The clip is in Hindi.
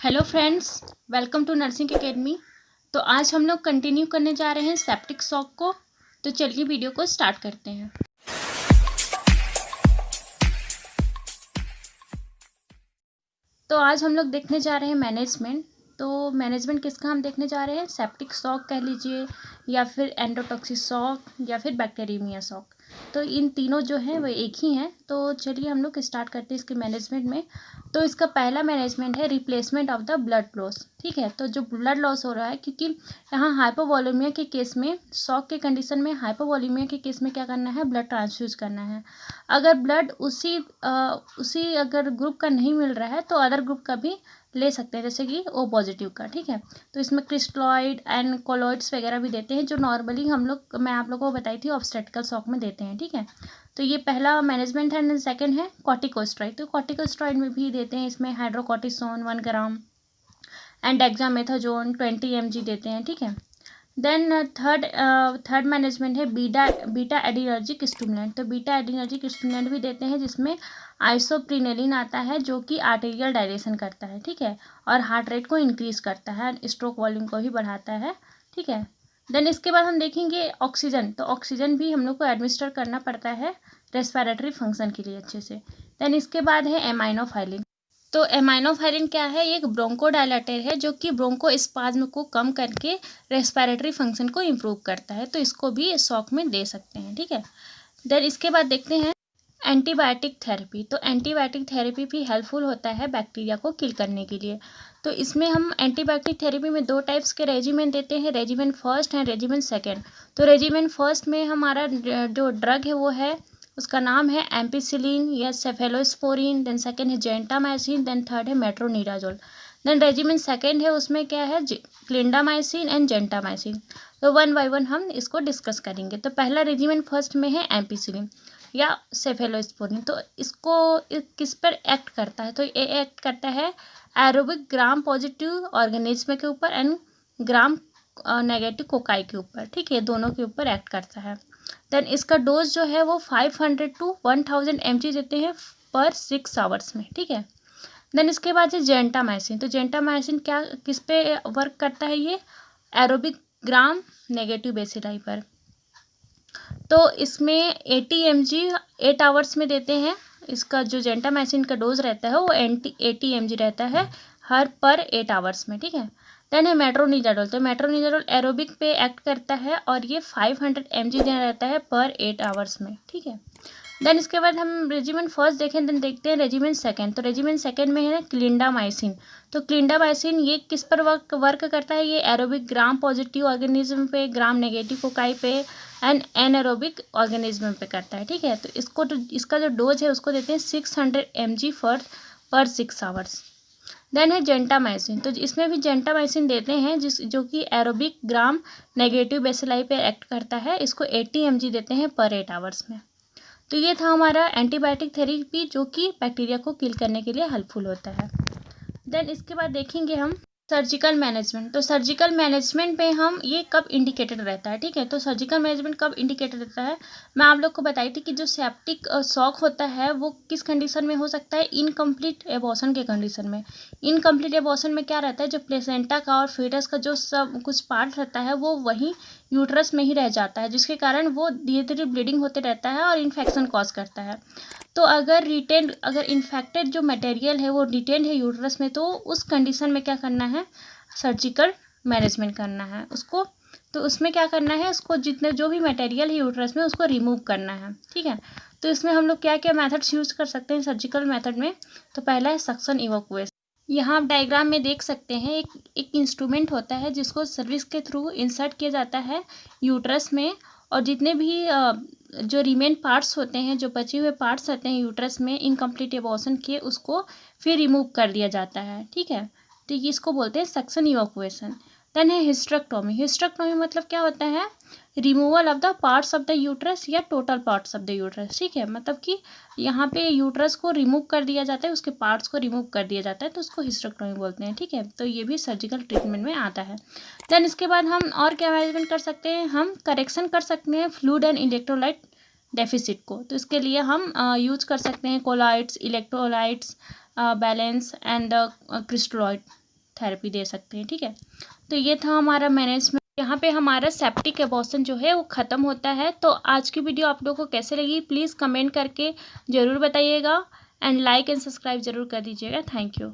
Hello friends, welcome to nursing academy. तो आज हम लोग कंटिन्यू करने जा रहे हैं सेप्टिक शॉक को। तो चलिए वीडियो को स्टार्ट करते हैं। तो आज हम लोग देखने जा रहे हैं मैनेजमेंट। तो मैनेजमेंट किसका हम देखने जा रहे हैं? सेप्टिक शॉक कह लीजिए, या फिर एंडोटॉक्सिक शॉक, या फिर बैक्टीरियमिया शॉक। तो इन तीनों जो हैं वो एक ही हैं। तो चलिए हम लोग स्टार्ट करते हैं इसके मैनेजमेंट में। तो इसका पहला मैनेजमेंट है replacement of the blood loss. ठीक है, तो जो ब्लड लॉस हो रहा है, क्योंकि यहाँ हाइपोवॉल्यूमिया के केस में, शॉक के कंडीशन में हाइपोवॉल्यूमिया के केस में क्या करना है? ब्लड ट्रांसफ्यूज करना है। अगर ब्लड उसी अगर ग्रुप का नहीं मिल रहा है तो अदर ग्रुप का भी ले सकते हैं, जैसे कि ओ पॉजिटिव का। ठीक है, तो इसमें क्रिस्टलॉइड एंड कोलॉइड्स वगैरह भी देते हैं, जो नॉर्मली मैं आप लोगों को बताई थी ऑब्स्टेट्रिकल शॉक में देते हैं। ठीक है, तो ये पहला मैनेजमेंट है। सेकंड है कॉर्टिकोस्टेरॉइड। तो कॉर्टिकोस्टेरॉइड में भी देते हैं, इसमें hydrocortisone 1 gram and dexamethasone 20 mg देते हैं। ठीक है, देन थर्ड मैनेजमेंट है बीटा एडिनर्जिक स्टिमुलेंट। तो बीटा एडिनर्जिक स्टिमुलेंट भी देते हैं, जिसमें आइसोप्रिनेलिन आता है, जो कि आर्टेरियल डायलेशन करता है। ठीक है, और हार्ट रेट को इंक्रीज करता है, स्ट्रोक वॉल्यूम को भी बढ़ाता है। ठीक है, देन इसके बाद हम देखेंगे ऑक्सीजन। तो ऑक्सीजन भी हम लोग को एडमिनिस्टर करना पड़ता है रेस्पिरेटरी फंक्शन के लिए अच्छे से। देन इसके बाद है एमाइनोफाइलिन। तो एमाइनोफाइलिन क्या है? एक ब्रोंकोडायलेटर है, जो कि ब्रोंकोस्पाज्म को कम करके रेस्पिरेटरी फंक्शन को इम्प्रूव करता है। तो इसको भी शॉक में दे सकते हैं। ठीक है, देन इसके बाद देखते हैं एंटीबायोटिक थेरेपी। तो एंटीबायोटिक थेरेपी भी हेल्पफुल होता है बैक्टीरिया को किल करने के लिए। तो इसमें हम एंटीबायोटिक थेरेपी में दो टाइप्स के रेजिमेन देते हैं, regimen first and regimen second. तो रेजिमेन फर्स्ट में हमारा जो ड्रग है वो है, उसका नाम है एम्पिसिलिन या सेफेलोस्पोरिन। देन सेकेंड है जेंटामाइसिन। देन थर्ड है मेट्रोनिडाजोल। देन रेजिमेन सेकेंड है, उसमें क्या है? Clindamycin and gentamicin. तो वन बाय वन हम इसको डिस्कस करेंगे। तो पहला रेजिमेन फर्स्ट में है एम्पिसिलिन या सेफेलोस्पोरिन। तो इसको किस पर एक्ट करता है? तो ये एक्ट करता है एरोबिक ग्राम पॉजिटिव ऑर्गेनिज्म के ऊपर एंड ग्राम नेगेटिव कोकाई के ऊपर। ठीक है, दोनों के ऊपर एक्ट करता है। देन इसका डोज जो है वो 500 to 1000 mg देते हैं पर 6 आवर्स में। ठीक है, देन इसके बाद है जेंटामाइसिन। तो जेंटामाइसिन क्या किस पे वर्क करता है? ये एरोबिक ग्राम नेगेटिव बेसिलाई पर। तो इसमें 80 mg 8 आवर्स में देते हैं। इसका जो जेंटामाइसिन का डोज रहता है वो 80 mg रहता है हर पर 8 आवर्स में। ठीक है, देन है मेट्रोनिडाजोल। तो मेट्रोनिडाजोल एरोबिक पे एक्ट करता है और ये 500 mg देना रहता है पर 8 आवर्स में। ठीक है, देन इसके बाद हम रेजिमेंट फर्स्ट देखें, देन देखते हैं रेजिमेंट सेकेंड। तो रेजिमेंट सेकेंड में है ना क्लिंडामाइसिन। तो क्लिंडामाइसिन ये किस पर वर्क करता है? ये एरोबिक ग्राम पॉजिटिव ऑर्गेनिज्म पे, ग्राम नेगेटिव कोकाई पे एंड एनएरोबिक ऑर्गेनिज्म पे करता है। ठीक है, तो इसका जो डोज है उसको देते हैं 600 mg पर 6 आवर्स। देन है जेंटामाइसिन। तो इसमें भी जेंटामाइसिन देते हैं, जो कि एरोबिक ग्राम नेगेटिव बेसिलाई पे एक्ट करता है। इसको 80 mg देते हैं पर 8 आवर्स में। तो ये था हमारा एंटीबायोटिक थेरेपी, जो कि बैक्टीरिया को किल करने के लिए हेल्पफुल होता है। देन इसके बाद देखेंगे हम सर्जिकल मैनेजमेंट। तो सर्जिकल मैनेजमेंट में हम ये कब इंडिकेटेड रहता है? ठीक है, तो सर्जिकल मैनेजमेंट कब इंडिकेटेड रहता है? मैं आप लोग को बताई थी कि जो सेप्टिक शॉक होता है वो किस कंडीशन में हो सकता है? इनकम्प्लीट एबॉर्शन के कंडीशन में। इनकम्प्लीट एबॉर्शन में क्या रहता है? जो प्लेसेंटा का और फीटस का जो सब कुछ पार्ट रहता है वो वहीं यूट्रस में ही रह जाता है, जिसके कारण वो धीरे धीरे ब्लीडिंग होते रहता है और इन्फेक्शन कॉज करता है। तो अगर इन्फेक्टेड जो मटेरियल है वो रिटेंड है यूट्रस में, तो उस कंडीशन में क्या करना है? सर्जिकल मैनेजमेंट करना है उसको। तो उसमें क्या करना है? उसको जितने जो भी मटेरियल है यूट्रस में उसको रिमूव करना है। ठीक है, तो इसमें हम लोग क्या क्या मेथड्स यूज़ कर सकते हैं सर्जिकल मेथड में? तो पहला है सक्शन इवैक्यूएशन। यहाँ आप डायग्राम में देख सकते हैं, एक इंस्ट्रूमेंट होता है जिसको सर्विस के थ्रू इंसर्ट किया जाता है यूट्रस में, और जितने भी जो रिमेन पार्ट्स होते हैं, जो बचे हुए पार्ट्स होते हैं यूट्रस में इनकम्प्लीट एबॉर्शन के, उसको फिर रिमूव कर दिया जाता है। ठीक है, तो ये इसको बोलते हैं सक्शन इवैक्यूएशन। देन है हिस्टेरेक्टोमी। हिस्टेरेक्टोमी मतलब क्या होता है? Removal of the parts of the uterus या total parts of the uterus. ठीक है, मतलब कि यहाँ पे यूट्रस को रिमूव कर दिया जाता है, उसके पार्ट्स को रिमूव कर दिया जाता है, तो उसको हिस्टेरेक्टोमी बोलते हैं। ठीक है, तो ये भी सर्जिकल ट्रीटमेंट में आता है। देन इसके बाद हम और क्या मैनेजमेंट कर सकते हैं? हम करेक्शन कर सकते हैं फ्लूइड एंड इलेक्ट्रोलाइट डेफिसिट को। तो इसके लिए हम यूज कर सकते हैं colloids, electrolytes, balance and crystalloid. Therapy दे सकते हैं। ठीक है, तो ये था हमारा मैनेजमेंट। यहाँ पे हमारा सेप्टिक एबॉर्शन जो है वो ख़त्म होता है। तो आज की वीडियो आप लोगों को कैसे लगी प्लीज़ कमेंट करके ज़रूर बताइएगा एंड लाइक एंड सब्सक्राइब ज़रूर कर दीजिएगा। Thank you.